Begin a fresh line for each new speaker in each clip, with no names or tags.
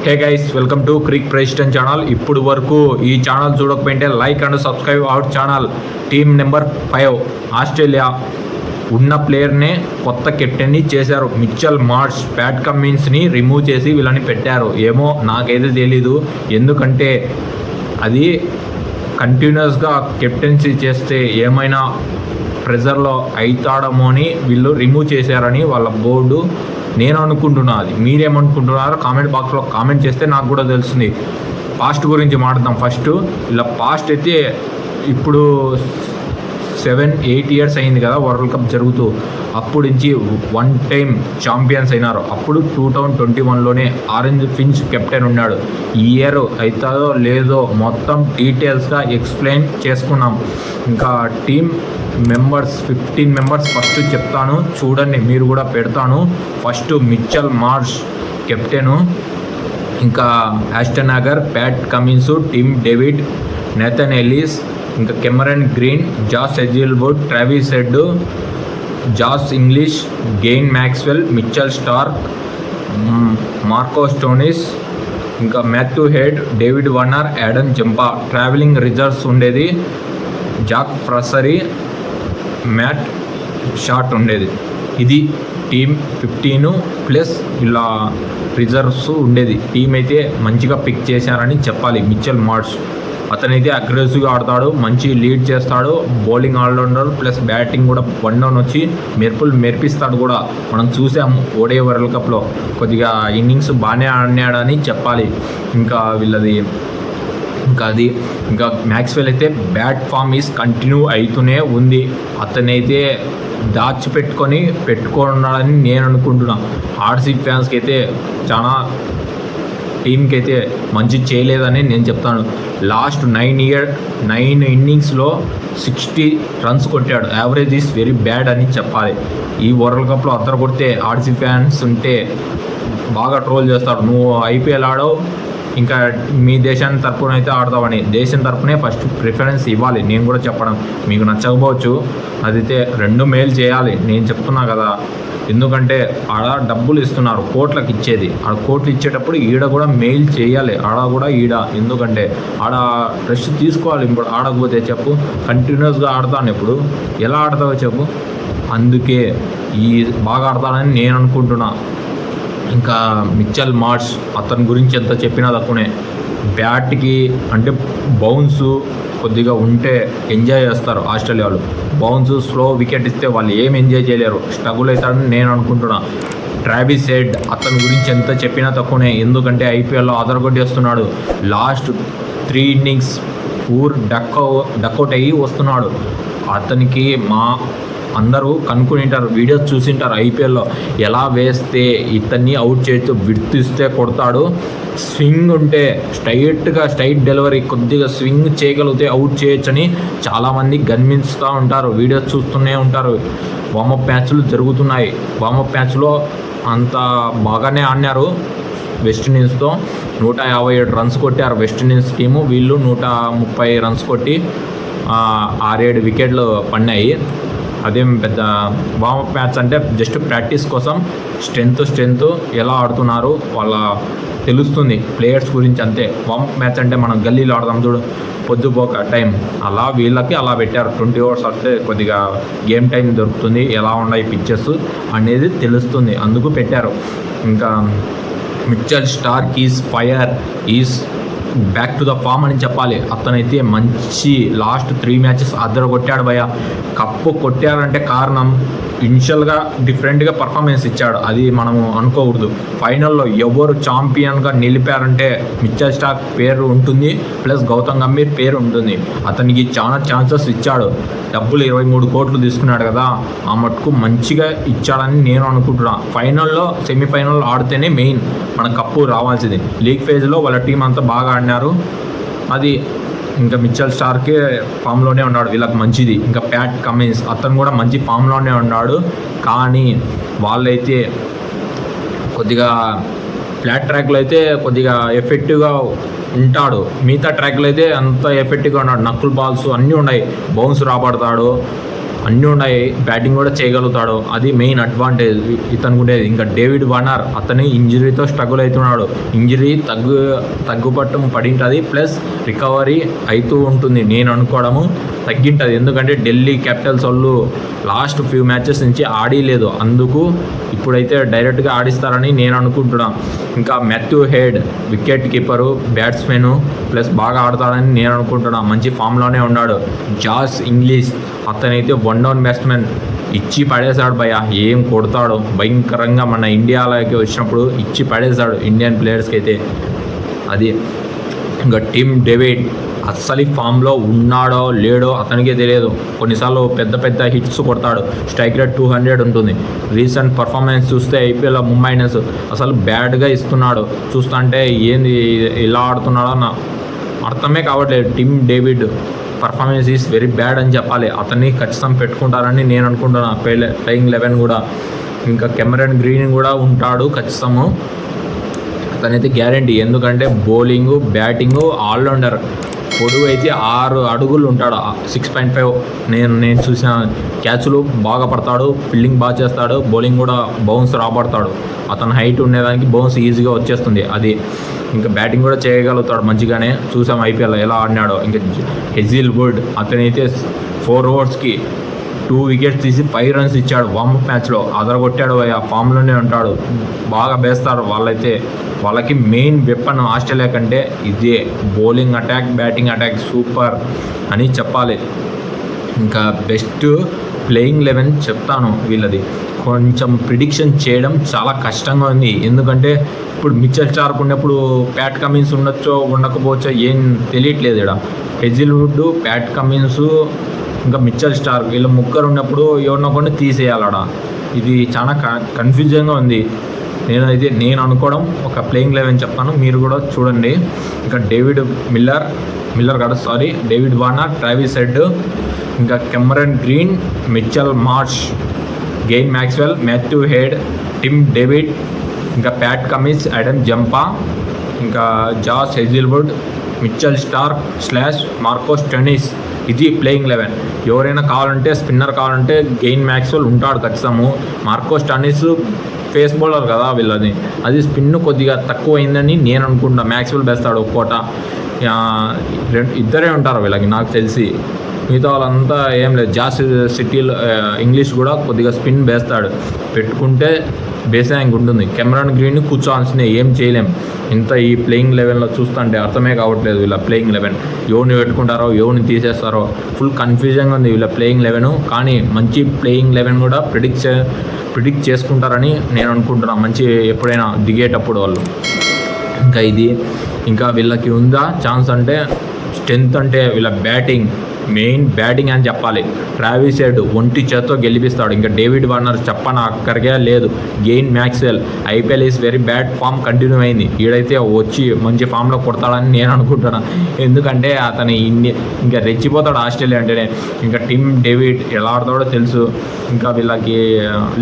Hey guys, welcome to crick president channel. ఇప్పుడు వరకు ఈ ఛానల్ చూడకపోయింటే like and subscribe our channel. Team number 5 Australia ఉన్న ప్లేయర్నే కొత్త కెప్టెన్ని చేశారు. మిచెల్ మార్ష్, ప్యాట్ కమిన్స్ని రిమూవ్ చేసి వీళ్ళని పెట్టారు. ఏమో నాకైతే తెలీదు, ఎందుకంటే అది కంటిన్యూస్గా కెప్టెన్సీ చేస్తే ఏమైనా ప్రెజర్లో అవుతాడమో అని వీళ్ళు రిమూవ్ చేశారని వాళ్ళ బోర్డు నేను అనుకుంటున్నా. అది మీరేమనుకుంటున్నారో కామెంట్ బాక్స్లో కామెంట్ చేస్తే నాకు కూడా తెలుస్తుంది. పాస్ట్ గురించి మాట్లాడదాం. ఫస్ట్ ఇలా పాస్ట్ అయితే ఇప్పుడు 7-8 ఇయర్స్ అయింది కదా వరల్డ్ కప్ జరుగుతూ. అప్పుడు నుంచి 1 టైం ఛాంపియన్స్ అయినారు. అప్పుడు 2021లోనే ఆరెంజ్ ఫించ్ కెప్టెన్ ఉన్నాడు. ఈ ఇయర్ అవుతుందో లేదో మొత్తం డీటెయిల్స్గా ఎక్స్ప్లెయిన్ చేసుకున్నాం. ఇంకా టీమ్ మెంబర్స్ 15 మెంబర్స్ ఫస్ట్ చెప్తాను, చూడండి, మీరు కూడా పెడతాను. ఫస్ట్ మిచెల్ మార్ష్ కెప్టెను, ఇంకా Ashton Agar, Pat Cummins, Tim David, Nathan Ellis, ఇంకా Cameron Green, Josh Hazlewood, Travis Head, Josh Inglis, Glenn Maxwell, Mitchell Starc, Marco Stoinis, ఇంకా Matthew Head, David Warner, Adam Zampa. Travelling reserves ఉండేది Jack Fraser, Matt Short ఉండేది. ఇది team 15 plus ఇలా reserves ఉండేది. Team అయితే మంచిగా pick చేశారని చెప్పాలి. మిచెల్ మార్ష్ అతనైతే అగ్రెసివ్గా ఆడతాడు, మంచి లీడ్ చేస్తాడు, బౌలింగ్ ఆల్రౌండర్ ప్లస్ బ్యాటింగ్ కూడా 1 డౌన్ వచ్చి మెరిపిస్తాడు కూడా. మనం చూసాము ఓడే వరల్డ్ కప్లో కొద్దిగా ఇన్నింగ్స్ బాగానే ఆడినాడని చెప్పాలి. ఇంకా వీళ్ళది ఇంకా మ్యాక్స్వెల్ అయితే బ్యాట్ ఫామ్ ఈజ్ కంటిన్యూ అవుతూనే ఉంది. అతనైతే పెట్టుకున్నాడని నేను అనుకుంటున్నా. ఆర్సీబీ ఫ్యాన్స్కి అయితే చాలా టీంకి అయితే మంచి చేయలేదని నేను చెప్తాను. లాస్ట్ 9 ఇన్నింగ్స్లో 60 రన్స్ కొట్టాడు. యావరేజ్ ఈజ్ వెరీ బ్యాడ్ అని చెప్పాలి. ఈ వరల్డ్ కప్లో అద్దరు కొడితే ఆర్సీబీ ఫ్యాన్స్ ఉంటే బాగా ట్రోల్ చేస్తారు. నువ్వు ఐపీఎల్ ఆడవు, ఇంకా మీ దేశాన్ని తరపున అయితే ఆడతావని. దేశం తరపునే ఫస్ట్ ప్రిఫరెన్స్ ఇవ్వాలి. నేను కూడా చెప్పడం మీకు నచ్చకపోవచ్చు, అదైతే 2 మేలు చేయాలి నేను చెప్తున్నా కదా. ఎందుకంటే ఆడ డబ్బులు ఇస్తున్నారు, కోట్లకు ఇచ్చేది. ఆడ కోట్లు ఇచ్చేటప్పుడు ఈడ కూడా మెయిల్ చేయాలి, ఆడ కూడా ఈడ. ఎందుకంటే ఆడ రెస్ట్ తీసుకోవాలి. ఇప్పుడు ఆడకపోతే చెప్పు, కంటిన్యూస్గా ఆడతాను ఇప్పుడు ఎలా ఆడతావో చెప్పు. అందుకే బాగా ఆడతానని నేను అనుకుంటున్నా. ఇంకా మిచెల్ మార్ష్ అతని గురించి ఎంత చెప్పినా తక్కువనే. బ్యాట్కి అంటే బౌన్స్ కొద్దిగా ఉంటే ఎంజాయ్ చేస్తారు ఆస్ట్రేలియా వాళ్ళు. బౌన్స్ స్లో వికెట్ ఇస్తే వాళ్ళు ఏం ఎంజాయ్ చేయలేరు, స్ట్రగుల్ అవుతారని నేను అనుకుంటున్నా. ట్రావిస్ హెడ్ అతని గురించి ఎంత చెప్పినా తక్కువనే. ఎందుకంటే ఐపీఎల్లో అదరగొట్టేస్తున్నాడు. లాస్ట్ 3 ఇన్నింగ్స్ డక్అవుట్ అయ్యి వస్తున్నాడు. అతనికి అందరూ కనుక్కుంటారు, వీడియోస్ చూసింటారు ఐపీఎల్లో ఎలా వేస్తే ఇతన్ని అవుట్ చేయొచ్చు. విడ్తిస్తే కొడతాడు, స్వింగ్ ఉంటే స్ట్రైట్ డెలివరీ కొద్దిగా స్వింగ్ చేయగలిగితే అవుట్ చేయొచ్చని చాలామంది గమనిస్తూ ఉంటారు, వీడియోస్ చూస్తూనే ఉంటారు. వార్మప్ మ్యాచ్లు జరుగుతున్నాయి. వార్మప్ మ్యాచ్లో అంత బాగానే ఆడినారు. వెస్టిండీస్తో 157 రన్స్ కొట్టారు వెస్టిండీస్ టీము. వీళ్ళు 130 రన్స్ కొట్టి 6-7 వికెట్లు పడినాయి. అదేం పెద్ద వార్మప్ మ్యాచ్ అంటే జస్ట్ ప్రాక్టీస్ కోసం స్ట్రెంత్ ఎలా ఆడుతున్నారు వాళ్ళ తెలుస్తుంది ప్లేయర్స్ గురించి, అంతే. వార్మప్ మ్యాచ్ అంటే మనం గల్లీలో ఆడదాం చూడు, పొద్దుపోక టైం, అలా వీళ్ళకి అలా పెట్టారు. 20 ఓవర్స్ వస్తే కొద్దిగా గేమ్ టైం దొరుకుతుంది, ఎలా ఉన్నాయి పిచ్చెస్ అనేది తెలుస్తుంది, అందుకు పెట్టారు. ఇంకా Mitchell Starc is back to the form అని చెప్పాలి. అతనైతే మంచి లాస్ట్ 3 మ్యాచెస్ అద్దరు కొట్టాడు భయ. కప్పు కొట్టారంటే కారణం ఇనిషియల్గా డిఫరెంట్గా పర్ఫార్మెన్స్ ఇచ్చాడు, అది మనము అనుకోకూడదు. ఫైనల్లో ఎవరు ఛాంపియన్గా నిలిపారంటే మిచెల్ స్టార్క్ పేరు ఉంటుంది, ప్లస్ గౌతమ్ గంభీర్ పేరు ఉంటుంది. అతనికి చాలా ఛాన్సెస్ ఇచ్చాడు. డబ్బులు 23 కోట్లు తీసుకున్నాడు కదా, ఆ మటుకు మంచిగా ఇచ్చాడని నేను అనుకుంటున్నా. ఫైనల్లో సెమీఫైనల్ ఆడితేనే మెయిన్ మన కప్పు రావాల్సింది. లీగ్ ఫేజ్లో వాళ్ళ టీం అంతా బాగా ఆడినారు. అది ఇంకా మిచెల్ స్టార్కే ఫామ్లోనే ఉన్నాడు, వీళ్ళకి మంచిది. ఇంకా ప్యాట్ కమిన్స్ అతను కూడా మంచి ఫామ్లోనే ఉన్నాడు. కానీ వాళ్ళైతే కొద్దిగా ఫ్లాట్ ట్రాక్లో అయితే కొద్దిగా ఎఫెక్టివ్గా ఉంటాడు, మిగతా ట్రాక్లో అయితే అంత ఎఫెక్టివ్గా ఉన్నాడు. నక్కుల్ బాల్స్ అన్నీ ఉన్నాయి, బౌన్స్ రాబడతాడు. అన్నీ ఉన్నాయి, బ్యాటింగ్ కూడా చేయగలుగుతాడు. అది మెయిన్ అడ్వాంటేజ్ ఇతనికి ఉండేది. ఇంకా డేవిడ్ వార్నర్ అతని ఇంజరీతో స్ట్రగుల్ అవుతున్నాడు. ఇంజరీ తగ్గుపట్టం పడింటుంది, ప్లస్ రికవరీ అవుతూ ఉంటుంది. నేను అనుకోవడము తగ్గింటుంది, ఎందుకంటే ఢిల్లీ క్యాపిటల్స్ వాళ్ళు లాస్ట్ ఫ్యూ మ్యాచెస్ నుంచి ఆడలేదు, అందుకు ఇప్పుడైతే డైరెక్ట్గా ఆడిస్తారని నేను అనుకుంటున్నాను. ఇంకా Matthew head wicket keeper, batsmen, plus బాగా ఆడతాడని నేను అనుకుంటున్నాను. మంచి ఫామ్లోనే ఉన్నాడు. జాస్ ఇంగ్లీష్ అతనైతే 1 డౌన్ బ్యాట్స్మెన్ ఇచ్చి పడేశాడు భయ. ఏం కొడతాడు భయంకరంగా. మన ఇండియాలోకి వచ్చినప్పుడు ఇచ్చి పడేశాడు ఇండియన్ ప్లేయర్స్కి అయితే. అది ఇంకా టిమ్ డేవిడ్ అస్సలు ఫామ్లో ఉన్నాడో లేడో అతనికే తెలియదు. కొన్నిసార్లు పెద్ద హిట్స్ కొడతాడు, స్ట్రైక్ రేట్ 200 ఉంటుంది. రీసెంట్ పర్ఫార్మెన్స్ చూస్తే ఐపీఎల్ ముంబై ఇండియన్స్ అసలు బ్యాడ్గా ఇస్తున్నాడు. చూస్తుంటే ఏంది ఇలా ఆడుతున్నాడో నా అర్థమే కావట్లేదు. Tim David performance is very bad అని చెప్పాలి. అతన్ని ఖచ్చితంగా పెట్టుకుంటారని నేను అనుకుంటున్నాను ప్లేయింగ్ 11 కూడా. ఇంకా కెమెరన్ గ్రీన్ కూడా ఉంటాడు ఖచ్చితము, అతనైతే గ్యారంటీ. ఎందుకంటే బౌలింగు బ్యాటింగు ఆల్రౌండర్. పొడుగు అయితే 6 అడుగులు ఉంటాడు, 6.5. నేను చూసిన క్యాచ్లు బాగా పడతాడు, ఫీల్డింగ్ బాగా చేస్తాడు, బౌలింగ్ కూడా బౌన్స్ రాబడతాడు. అతని హైట్ ఉండేదానికి బౌన్స్ ఈజీగా వచ్చేస్తుంది. అది ఇంకా బ్యాటింగ్ కూడా చేయగలుగుతాడు మంచిగానే. చూసాం ఐపీఎల్ ఎలా ఆడినాడో. ఇంకా హెజిల్వుడ్ అతనైతే 4 ఓవర్స్కి 2 వికెట్స్ తీసి 5 రన్స్ ఇచ్చాడు వార్మప్ మ్యాచ్లో. అదరగొట్టాడు, ఆ ఫామ్లోనే ఉంటాడు, బాగా వేస్తారు. వాళ్ళకి మెయిన్ వెపన్ ఆస్ట్రేలియా కంటే ఇదే, bowling attack, batting attack super అని చెప్పాలి. ఇంకా బెస్ట్ ప్లేయింగ్ 11 చెప్తాను వీళ్ళది. కొంచెం ప్రిడిక్షన్ చేయడం చాలా కష్టంగా ఉంది, ఎందుకంటే ఇప్పుడు మిచెల్ స్టార్క్ ఉన్నప్పుడు ప్యాట్ కమిన్స్ ఉండొచ్చో ఉండకపోవచ్చో ఏం తెలియట్లేదు. ఇక్కడ హెజిల్వుడ్, ప్యాట్ కమిన్స్, ఇంకా మిచెల్ స్టార్క్ వీళ్ళు ముగ్గురు ఉన్నప్పుడు ఎవరినో కొన్ని తీసేయాలడా. ఇది చాలా కన్ఫ్యూజన్గా ఉంది. నేను అనుకోవడం ఒక ప్లేయింగ్ 11 చెప్తాను, మీరు కూడా చూడండి. ఇంకా David David Warner, Travis Head, ఇంకా Cameron Green, Mitchell Marsh, Glenn Maxwell, Matthew Head, Tim David, ఇంకా ప్యాట్ కమిన్స్, అడమ్ జంపా, ఇంకా Josh Hazlewood, Mitchell Starc / Marco Stoinis. ఇది ప్లేయింగ్ 11. ఎవరైనా కావాలంటే స్పిన్నర్ కావాలంటే గెయిన్ మ్యాక్స్వెల్ ఉంటాడు ఖచ్చితము. మార్కో స్టోయినిస్ ఫేస్ బౌలర్ కదా వీళ్ళది, అది స్పిన్ కొద్దిగా తక్కువ అయిందని నేను అనుకుంటున్నా. మ్యాక్స్వెల్ వేస్తాడు ఒక్కోట, ఇద్దరే ఉంటారు వీళ్ళకి నాకు తెలిసి. మిగతా వాళ్ళంతా ఏం లేదు. జాస్ సిటీలో ఇంగ్లీష్ కూడా కొద్దిగా స్పిన్ వేస్తాడు, పెట్టుకుంటే బేసాంగ్ ఉంటుంది. కెమెరన్ గ్రీన్ కూర్చోవాల్సిందే, ఏం చేయలేం. ఇంత ఈ ప్లేయింగ్ 11లో చూస్తుంటే అర్థమే కావట్లేదు వీళ్ళ ప్లేయింగ్ 11. ఎవరిని పెట్టుకుంటారో ఎవరిని తీసేస్తారో ఫుల్ కన్ఫ్యూజన్గా ఉంది వీళ్ళ ప్లేయింగ్ 11. కానీ మంచి ప్లేయింగ్ 11 కూడా ప్రిడిక్ట్ చేసుకుంటారని నేను అనుకుంటున్నాను, మంచి ఎప్పుడైనా దిగేటప్పుడు వాళ్ళు. ఇంకా వీళ్ళకి ఉందా ఛాన్స్ అంటే స్ట్రెంత్ అంటే వీళ్ళ మెయిన్ బ్యాటింగ్ అని చెప్పాలి. ట్రావిస్ హెడ్ ఒంటి చేత్తో గెలిపిస్తాడు. ఇంకా డేవిడ్ వార్నర్ చెప్పన అక్కడికే లేదు. Glenn Maxwell IPL is very bad form continue అయింది, ఈడైతే వచ్చి మంచి ఫామ్లో కొడతాడని నేను అనుకుంటున్నాను. ఎందుకంటే అతను ఇంకా రెచ్చిపోతాడు ఆస్ట్రేలియా అంటేనే. ఇంకా టిమ్ డేవిడ్ ఎలా ఆడతాడో తెలుసు. ఇంకా వీళ్ళకి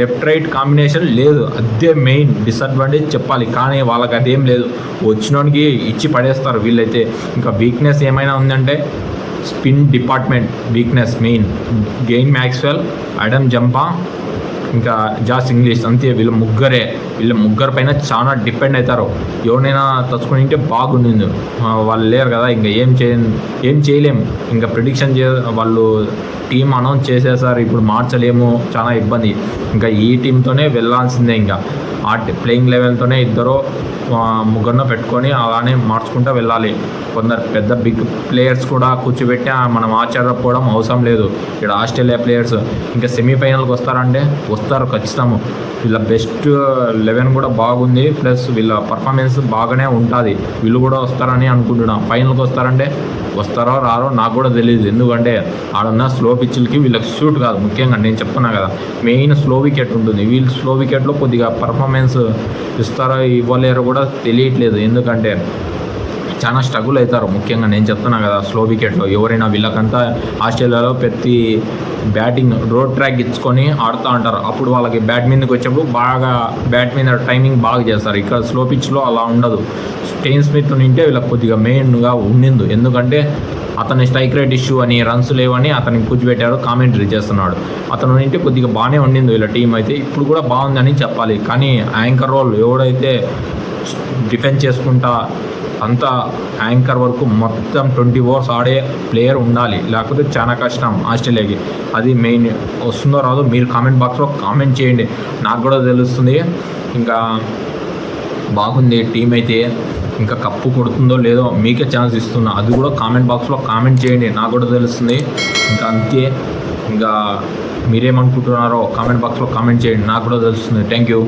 లెఫ్ట్ రైట్ కాంబినేషన్ లేదు, అదే మెయిన్ డిసడ్వాంటేజ్ చెప్పాలి. కానీ వాళ్ళకి అదేం లేదు, వచ్చినోడికి ఇచ్చి పడేస్తారు వీళ్ళైతే. ఇంకా వీక్నెస్ ఏమైనా ఉందంటే spin department weakness main. Gain Maxwell, Adam Zampa, ఇంకా జాస్ ఇంగ్లీష్, అంతే. వీళ్ళ ముగ్గురు పైన చాలా డిపెండ్ అవుతారు. ఎవరైనా తచ్చుకుని ఉంటే బాగుండింది, వాళ్ళు లేరు కదా. ఇంకా ఏం చేయలేము. ఇంకా ప్రిడిక్షన్ వాళ్ళు టీం అనౌన్స్ చేసేసారు, ఇప్పుడు మార్చలేము, చాలా ఇబ్బంది. ఇంకా ఈ టీంతోనే వెళ్ళాల్సిందే. ఇంకా ఆ ప్లేయింగ్ 11తోనే ముగ్గురును పెట్టుకొని అలానే మార్చుకుంటూ వెళ్ళాలి. కొందరు పెద్ద బిగ్ ప్లేయర్స్ కూడా కూర్చోబెట్టి మనం ఆశ్చర్యపోవడం అవసరం లేదు. ఇక్కడ ఆస్ట్రేలియా ప్లేయర్స్ ఇంకా సెమీఫైనల్కి వస్తారంటే వస్తారు ఖచ్చితంగా. వీళ్ళ బెస్ట్ 11 కూడా బాగుంది, ప్లస్ వీళ్ళ పర్ఫార్మెన్స్ బాగానే ఉంటుంది. వీళ్ళు కూడా వస్తారని అనుకుంటున్నాను. ఫైనల్కి వస్తారంటే వస్తారో రారో నాకు కూడా తెలియదు, ఎందుకంటే ఆడున్న స్లో పిచ్చులకి వీళ్ళకి సూట్ కాదు. ముఖ్యంగా నేను చెప్తున్నా కదా, మెయిన్ స్లో వికెట్ ఉంటుంది. వీళ్ళు స్లో వికెట్లో కొద్దిగా పర్ఫార్మెన్స్ ఇస్తారో ఇవ్వలేరో కూడా తెలియట్లేదు, ఎందుకంటే చాలా స్ట్రగుల్ అవుతారు. ముఖ్యంగా నేను చెప్తున్నా కదా, స్లో వికెట్లో ఎవరైనా వీళ్ళకంతా ఆస్ట్రేలియాలో ప్రతి బ్యాటింగ్ రోడ్ ట్రాక్ ఇచ్చుకొని ఆడుతూ ఉంటారు. అప్పుడు వాళ్ళకి బ్యాట్ మీదకి వచ్చేప్పుడు బాగా బ్యాట్ మీద టైమింగ్ బాగా చేస్తారు. ఇక్కడ స్లో పిచ్లో అలా ఉండదు. స్టెయిన్ స్మిత్ ఉంటే వీళ్ళకి కొద్దిగా మెయిన్గా ఉండింది, ఎందుకంటే అతని స్ట్రైక్ రేట్ ఇష్యూ అని రన్స్ లేవని అతనికి కూర్చోబెట్టారు, కామెంటరీ చేస్తున్నాడు. అతను అంటే కొద్దిగా బాగానే ఉండింది వీళ్ళ టీం అయితే, ఇప్పుడు కూడా బాగుందని చెప్పాలి. కానీ యాంకర్ రోల్ ఎవడైతే డిఫెన్స్ చేసుకుంటా అంతా యాంకర్ వరకు మొత్తం 20 ఓవర్స్ ఆడే ప్లేయర్ ఉండాలి, లేకపోతే చాలా కష్టం ఆస్ట్రేలియాకి. అది మెయిన్. వస్తుందో రాదో మీరు కామెంట్ బాక్స్లో కామెంట్ చేయండి, నాకు కూడా తెలుస్తుంది. ఇంకా బాగుంది టీం అయితే, ఇంకా కప్పు కొడుతుందో లేదో మీకే ఛాన్స్ ఇస్తున్నా, అది కూడా కామెంట్ బాక్స్లో కామెంట్ చేయండి, నాకు కూడా తెలుస్తుంది. ఇంకా అంతే. ఇంకా మీరేమనుకుంటున్నారో కామెంట్ బాక్స్లో కామెంట్ చేయండి, నాకు కూడా తెలుస్తుంది. Thank you.